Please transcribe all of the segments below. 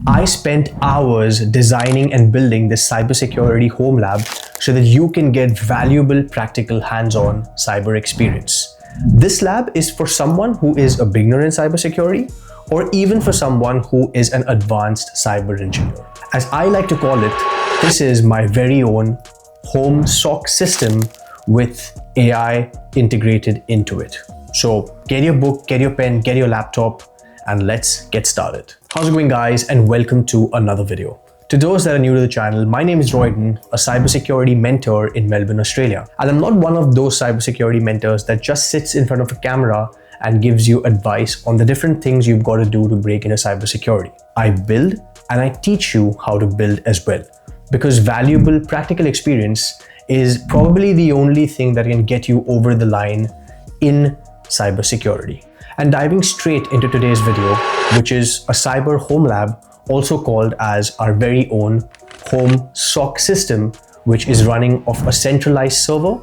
I spent hours designing and building this cybersecurity home lab so that you can get valuable, practical, hands-on cyber experience. This lab is for someone who is a beginner in cybersecurity, or even for someone who is an advanced cyber engineer. As I like to call it, this is my very own Home SOC system with AI integrated into it. So get your book, get your pen, get your laptop, and let's get started. How's it going, guys, and welcome to another video. To those that are new to the channel, my name is Royden, a cybersecurity mentor in Melbourne, Australia. And I'm not one of those cybersecurity mentors that just sits in front of a camera and gives you advice on the different things you've got to do to break into cybersecurity. I build and I teach you how to build as well, because valuable practical experience is probably the only thing that can get you over the line in cybersecurity. And diving straight into today's video, which is a cyber home lab, also called as our very own Home SOC system, which is running off a centralized server.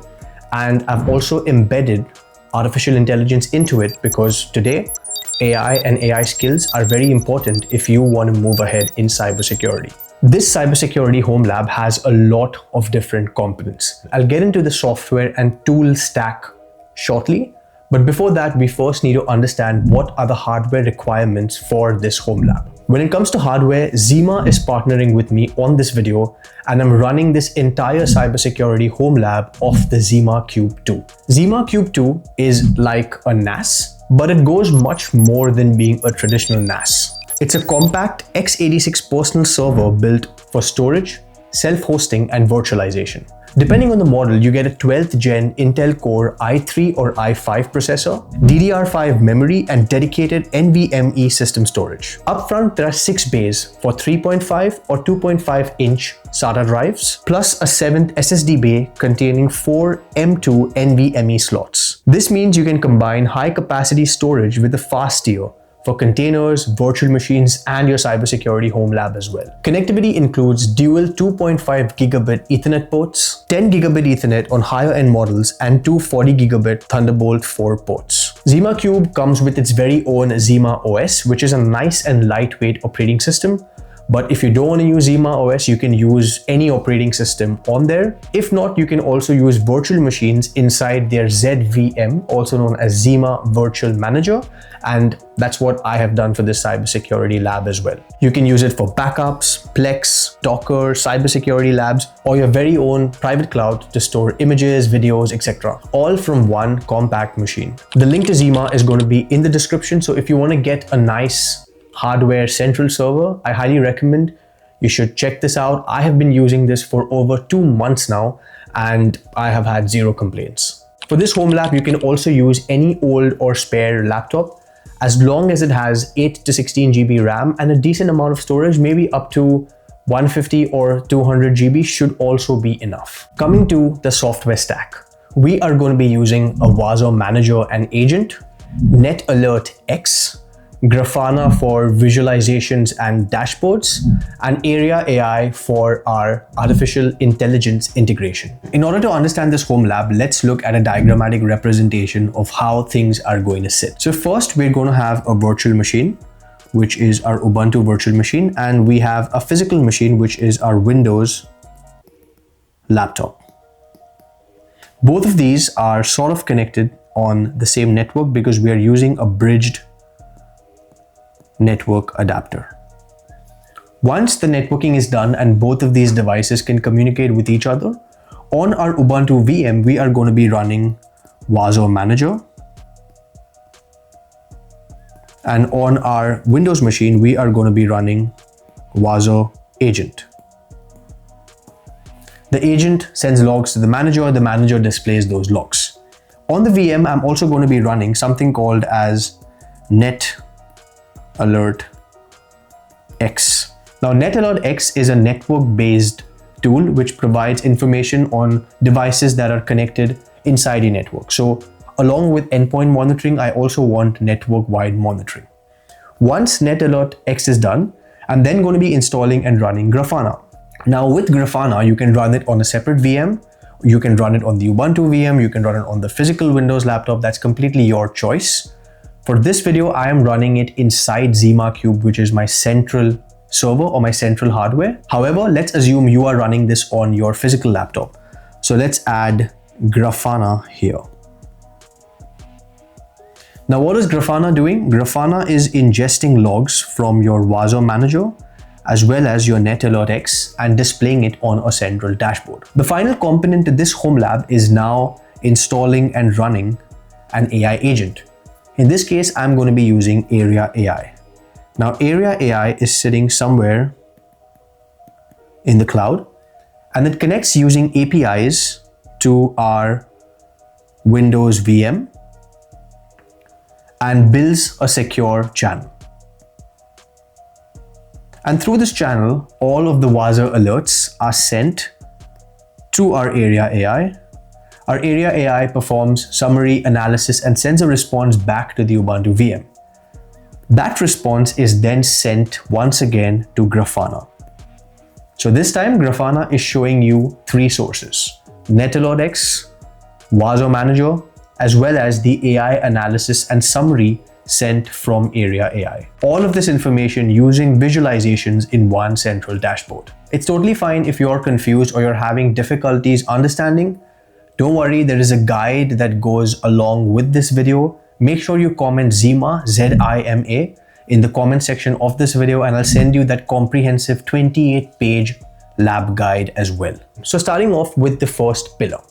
And I've also embedded artificial intelligence into it because today, AI and AI skills are very important if you want to move ahead in cybersecurity. This cybersecurity home lab has a lot of different components. I'll get into the software and tool stack shortly, but before that, we first need to understand what are the hardware requirements for this home lab. When it comes to hardware, Zima is partnering with me on this video, and I'm running this entire cybersecurity home lab off the Zima Cube 2. Zima Cube 2 is like a NAS, but it goes much more than being a traditional NAS. It's a compact x86 personal server built for storage, self-hosting, and virtualization. Depending on the model, you get a 12th gen Intel Core i3 or i5 processor, DDR5 memory, and dedicated NVMe system storage. Up front, there are 6 bays for 3.5 or 2.5 inch SATA drives, plus a 7th SSD bay containing 4 M2 NVMe slots. This means you can combine high capacity storage with a fast tier for containers, virtual machines, and your cybersecurity home lab as well. Connectivity includes dual 2.5 gigabit Ethernet ports, 10 gigabit Ethernet on higher end models, and two 40 gigabit Thunderbolt 4 ports. Zima Cube comes with its very own Zima OS, which is a nice and lightweight operating system. But if you don't want to use Zima OS, you can use any operating system on there. If not, you can also use virtual machines inside their ZVM, also known as Zima Virtual Manager. And that's what I have done for this cybersecurity lab as well. You can use it for backups, Plex, Docker, cybersecurity labs, or your very own private cloud to store images, videos, etc. All from one compact machine. The link to Zima is going to be in the description. So if you want to get a nice hardware central server, I highly recommend you should check this out. I have been using this for over 2 months now, and I have had 0 complaints. For this home lab, you can also use any old or spare laptop, as long as it has 8 to 16 GB RAM and a decent amount of storage, maybe up to 150 or 200 GB should also be enough. Coming to the software stack, we are going to be using a WAZUH manager and agent, NetalertX, Grafana for visualizations and dashboards, and AIRIA AI for our artificial intelligence integration. In order to understand this home lab, let's look at a diagrammatic representation of how things are going to sit. So first, we're going to have a virtual machine, which is our Ubuntu virtual machine, and we have a physical machine, which is our Windows laptop. Both of these are sort of connected on the same network because we are using a bridged network adapter. Once the networking is done and both of these devices can communicate with each other, on our Ubuntu VM, we are going to be running WAZUH manager. And on our Windows machine, we are going to be running WAZUH agent. The agent sends logs to the manager displays those logs. On the VM, I'm also going to be running something called as NetalertX. Now, NetalertX is a network-based tool which provides information on devices that are connected inside a network. So along with endpoint monitoring, I also want network-wide monitoring. Once NetalertX is done, I'm then going to be installing and running Grafana. Now with Grafana, you can run it on a separate VM, you can run it on the Ubuntu VM, you can run it on the physical Windows laptop. That's completely your choice. For this video, I am running it inside Zima Cube, which is my central server or my central hardware. However, let's assume you are running this on your physical laptop. So let's add Grafana here. Now, what is Grafana doing? Grafana is ingesting logs from your WAZUH manager as well as your NetalertX and displaying it on a central dashboard. The final component to this home lab is now installing and running an AI agent. In this case, I'm going to be using AIRIA AI. Now, AIRIA AI is sitting somewhere in the cloud, and it connects using APIs to our Windows VM and builds a secure channel. And through this channel, all of the WAZUH alerts are sent to our AIRIA AI. Our AIRIA AI performs summary analysis and sends a response back to the Ubuntu VM. That response is then sent once again to Grafana. So this time, Grafana is showing you three sources: NetalertX, WAZUH Manager, as well as the AI analysis and summary sent from AIRIA AI. All of this information using visualizations in one central dashboard. It's totally fine if you're confused or you're having difficulties understanding. Don't worry, there is a guide that goes along with this video. Make sure you comment Zima, Z-I-M-A, in the comment section of this video, and I'll send you that comprehensive 28-page lab guide as well. So starting off with the first pillar.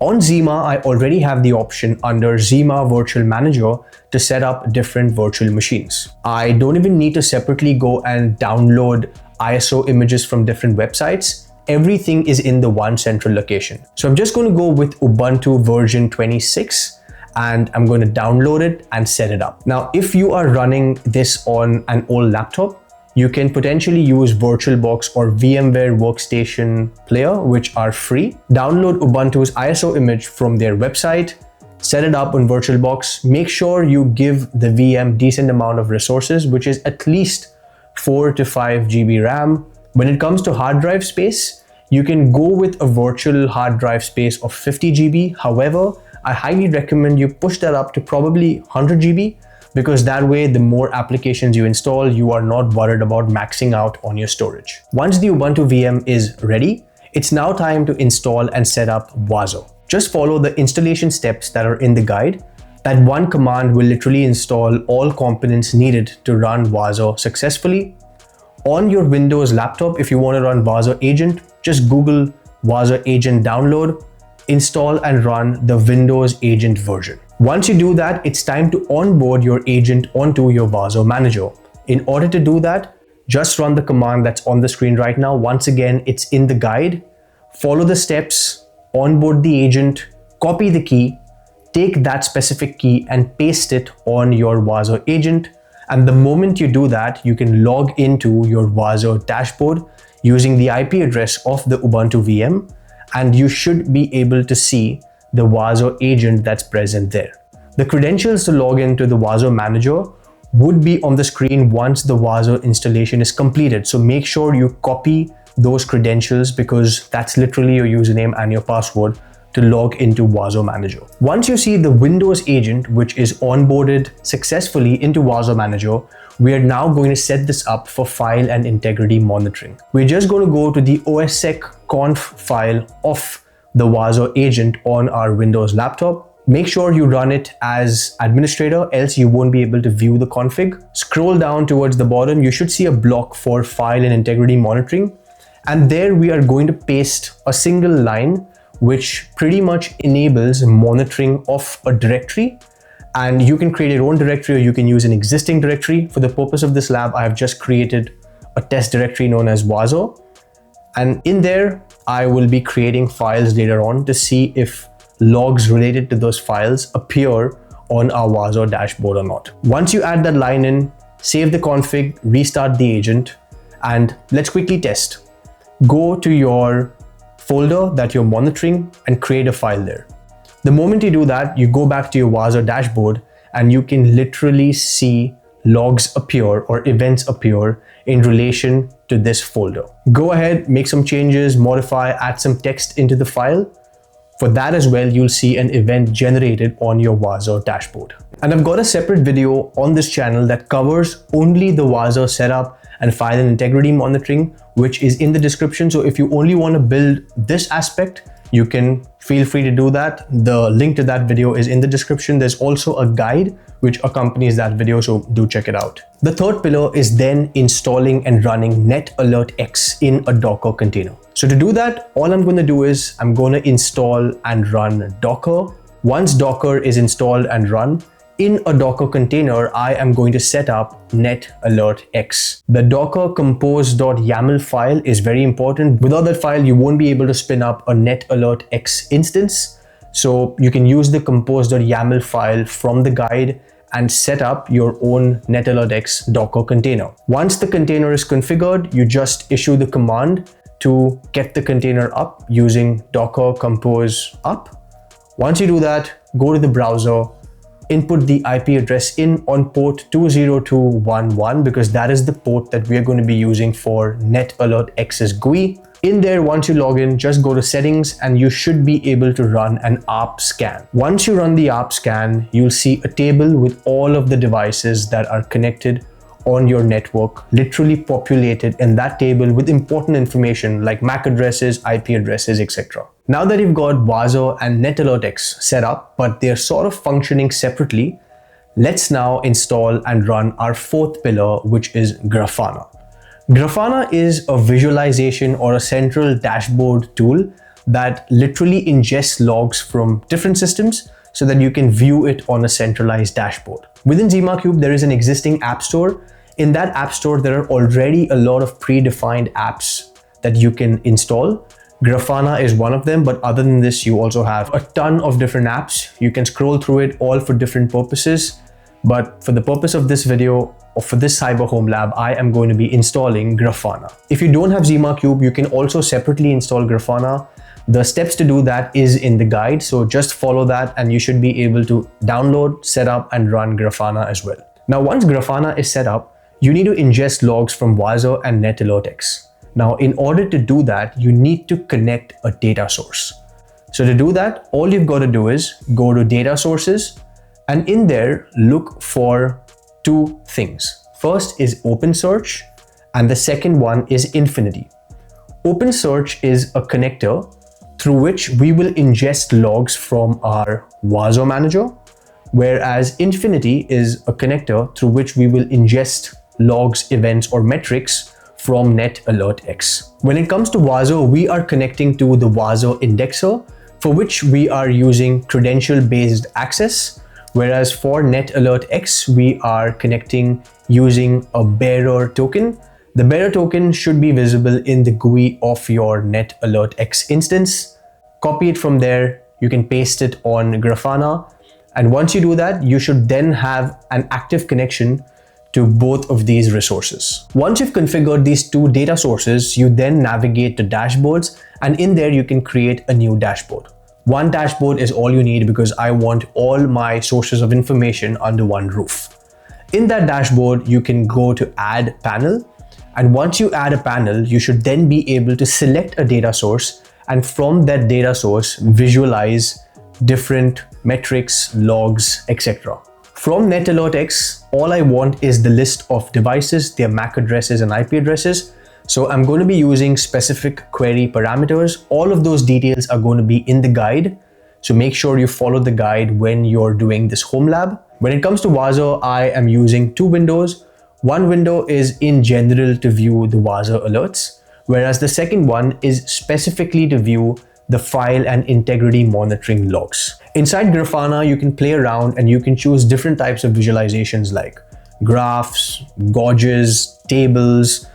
On Zima, I already have the option under Zima Virtual Manager to set up different virtual machines. I don't even need to separately go and download ISO images from different websites. Everything is in the one central location. So I'm just going to go with Ubuntu version 26 and I'm going to download it and set it up. Now, if you are running this on an old laptop, you can potentially use VirtualBox or VMware Workstation Player, which are free. Download Ubuntu's ISO image from their website, set it up on VirtualBox. Make sure you give the VM decent amount of resources, which is at least 4 to 5 GB RAM. When it comes to hard drive space, you can go with a virtual hard drive space of 50 GB. However, I highly recommend you push that up to probably 100 GB, because that way, the more applications you install, you are not worried about maxing out on your storage. Once the Ubuntu VM is ready, it's now time to install and set up WAZUH. Just follow the installation steps that are in the guide. That one command will literally install all components needed to run WAZUH successfully. On your Windows laptop, if you want to run WAZUH agent, just Google WAZUH agent download, install and run the Windows agent version. Once you do that, it's time to onboard your agent onto your WAZUH manager. In order to do that, just run the command that's on the screen right now. Once again, it's in the guide. Follow the steps, onboard the agent, copy the key, take that specific key and paste it on your WAZUH agent. And the moment you do that, you can log into your WAZUH dashboard using the IP address of the Ubuntu VM, and you should be able to see the WAZUH agent that's present there. The credentials to log into the WAZUH manager would be on the screen once the WAZUH installation is completed. So make sure you copy those credentials, because that's literally your username and your password to log into WAZUH manager. Once you see the Windows agent, which is onboarded successfully into WAZUH manager, we are now going to set this up for file and integrity monitoring. We're just going to go to the OSSec.conf file of the WAZUH agent on our Windows laptop. Make sure you run it as administrator, else you won't be able to view the config. Scroll down towards the bottom, you should see a block for file and integrity monitoring. And there we are going to paste a single line which pretty much enables monitoring of a directory. And you can create your own directory or you can use an existing directory. For the purpose of this lab, I have just created a test directory known as WAZUH. And in there, I will be creating files later on to see if logs related to those files appear on our WAZUH dashboard or not. Once you add that line in, save the config, restart the agent, and let's quickly test. Go to your folder that you're monitoring and create a file there. The moment you do that, you go back to your WAZUH dashboard and you can literally see logs appear or events appear in relation to this folder. Go ahead, make some changes, modify, add some text into the file. For that as well, you'll see an event generated on your WAZUH dashboard. And I've got a separate video on this channel that covers only the WAZUH setup and file and integrity monitoring, which is in the description. So if you only want to build this aspect, you can feel free to do that. The link to that video is in the description. There's also a guide which accompanies that video, so do check it out. The third pillar is then installing and running NetalertX in a Docker container. So to do that, all I'm going to do is I'm going to install and run Docker. Once Docker is installed and run, in a Docker container, I am going to set up NetalertX. The docker compose.yaml file is very important. Without that file, you won't be able to spin up a NetalertX instance. So you can use the compose.yaml file from the guide and set up your own NetalertX Docker container. Once the container is configured, you just issue the command to get the container up using docker compose up. Once you do that, go to the browser, input the IP address in on port 20211 because that is the port that we are going to be using for NetalertX's GUI. In there, once you log in, just go to settings and you should be able to run an ARP scan. Once you run the ARP scan, you'll see a table with all of the devices that are connected on your network, literally populated in that table with important information like MAC addresses, IP addresses, etc. Now that you've got WAZUH and NetalertX set up, but they're sort of functioning separately, let's now install and run our fourth pillar, which is Grafana. Grafana is a visualization or a central dashboard tool that literally ingests logs from different systems so that you can view it on a centralized dashboard. Within Zima Cube, there is an existing app store. In that app store, there are already a lot of predefined apps that you can install. Grafana is one of them, but other than this, you also have a ton of different apps. You can scroll through it all for different purposes. But for the purpose of this video, or for this Cyber Home Lab, I am going to be installing Grafana. If you don't have Zima Cube, you can also separately install Grafana. The steps to do that is in the guide, so just follow that and you should be able to download, set up and run Grafana as well. Now, once Grafana is set up, you need to ingest logs from WAZUH and NetalertX. Now, in order to do that, you need to connect a data source. So to do that, all you've got to do is go to data sources and in there, look for two things. First is OpenSearch and the second one is Infinity. OpenSearch is a connector through which we will ingest logs from our WAZUH manager, whereas Infinity is a connector through which we will ingest logs, events, or metrics from NetalertX. When it comes to WAZUH, we are connecting to the WAZUH indexer, for which we are using credential-based access, whereas for NetalertX, we are connecting using a bearer token. The bearer token should be visible in the GUI of your NetalertX instance. Copy it from there, you can paste it on Grafana, and once you do that, you should then have an active connection to both of these resources. Once you've configured these two data sources, you then navigate to dashboards, and in there you can create a new dashboard. One dashboard is all you need because I want all my sources of information under one roof. In that dashboard, you can go to add panel, and once you add a panel, you should then be able to select a data source, and from that data source, visualize different metrics, logs, etc. From NetalertX, all I want is the list of devices, their MAC addresses and IP addresses. So I'm going to be using specific query parameters. All of those details are going to be in the guide. So make sure you follow the guide when you're doing this home lab. When it comes to WAZUH, I am using two windows. One window is in general to view the WAZUH alerts, whereas the second one is specifically to view the file and integrity monitoring logs. Inside Grafana, you can play around and you can choose different types of visualizations like graphs, gauges, tables,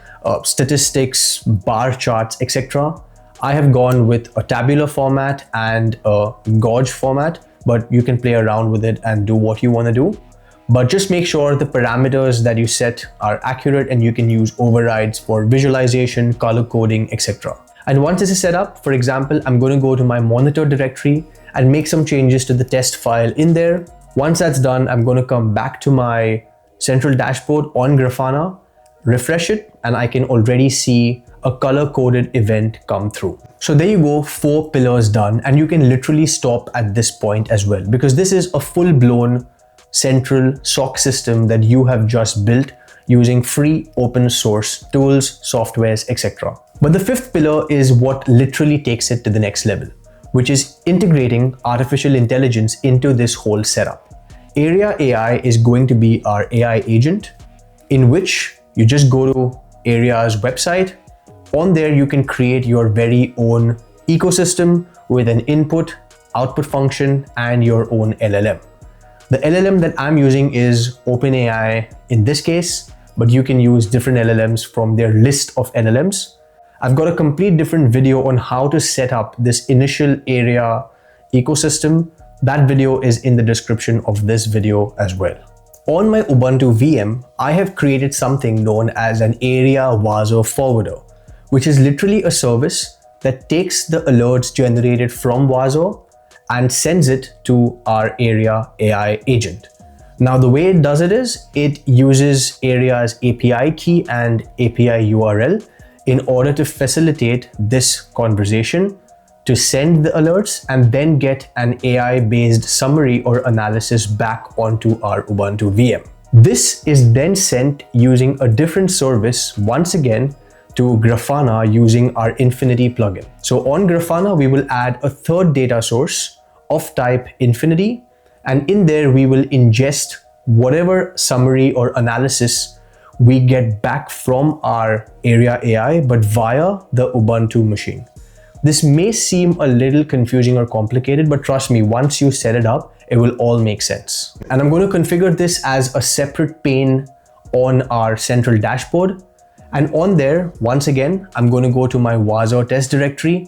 statistics, bar charts, etc. I have gone with a tabular format and a gauge format, but you can play around with it and do what you want to do. But just make sure the parameters that you set are accurate and you can use overrides for visualization, color coding, etc. And once this is set up, for example, I'm going to go to my monitor directory and make some changes to the test file in there. Once that's done, I'm going to come back to my central dashboard on Grafana, refresh it, and I can already see a color-coded event come through. So there you go, 4 pillars done, and you can literally stop at this point as well, because this is a full-blown central SOC system that you have just built using free open source tools, softwares, etc. But the fifth pillar is what literally takes it to the next level, which is integrating artificial intelligence into this whole setup. AIRIA AI is going to be our AI agent, in which you just go to AIRIA's website. On there, you can create your very own ecosystem with an input, output function, and your own LLM. The LLM that I'm using is OpenAI in this case, but you can use different LLMs from their list of LLMs. I've got a complete different video on how to set up this initial AIRIA ecosystem. That video is in the description of this video as well. On my Ubuntu VM, I have created something known as an AIRIA WAZUH forwarder, which is literally a service that takes the alerts generated from WAZUH and sends it to our AIRIA AI agent. Now, the way it does it is it uses AIRIA's API key and API URL in order to facilitate this conversation, to send the alerts and then get an AI-based summary or analysis back onto our Ubuntu VM. This is then sent using a different service once again to Grafana using our Infinity plugin. So on Grafana, we will add a third data source of type Infinity, and in there we will ingest whatever summary or analysis we get back from our AIRIA AI, but via the Ubuntu machine. This may seem a little confusing or complicated, but trust me, once you set it up, it will all make sense. And I'm going to configure this as a separate pane on our central dashboard. And on there, once again, I'm going to go to my WAZUH test directory,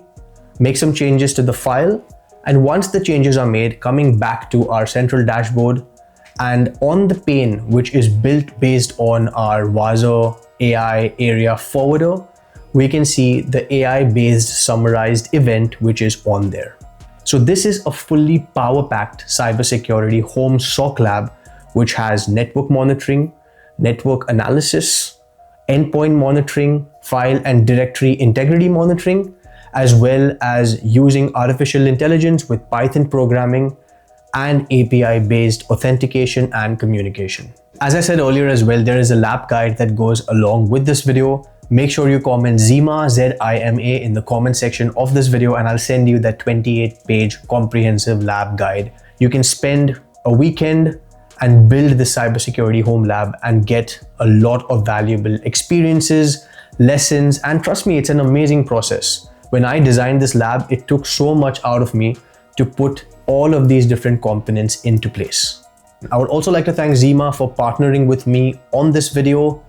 make some changes to the file. And once the changes are made, coming back to our central dashboard, and on the pane, which is built based on our WAZUH AI AIRIA forwarder, we can see the AI-based summarized event, which is on there. So this is a fully power-packed cybersecurity home SOC lab, which has network monitoring, network analysis, endpoint monitoring, file and directory integrity monitoring, as well as using artificial intelligence with Python programming and API-based authentication and communication. As I said earlier as well, there is a lab guide that goes along with this video. Make sure you comment Zima, Z-I-M-A, in the comment section of this video, and I'll send you that 28-page comprehensive lab guide. You can spend a weekend and build the cybersecurity home lab and get a lot of valuable experiences, lessons, and trust me, it's an amazing process. When I designed this lab, it took so much out of me to put all of these different components into place. I would also like to thank Zima for partnering with me on this video.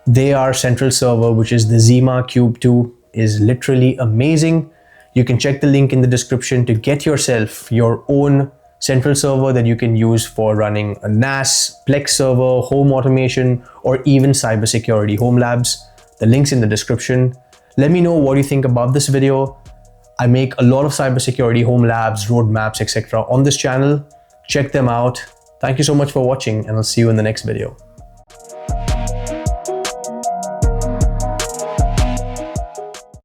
Their central server, which is the Zima Cube 2, is literally amazing. You can check the link in the description to get yourself your own central server that you can use for running a NAS, Plex server, home automation, or even cybersecurity home labs. The link's in the description. Let me know what you think about this video. I make a lot of cybersecurity home labs, roadmaps, etc. on this channel. Check them out. Thank you so much for watching, and I'll see you in the next video.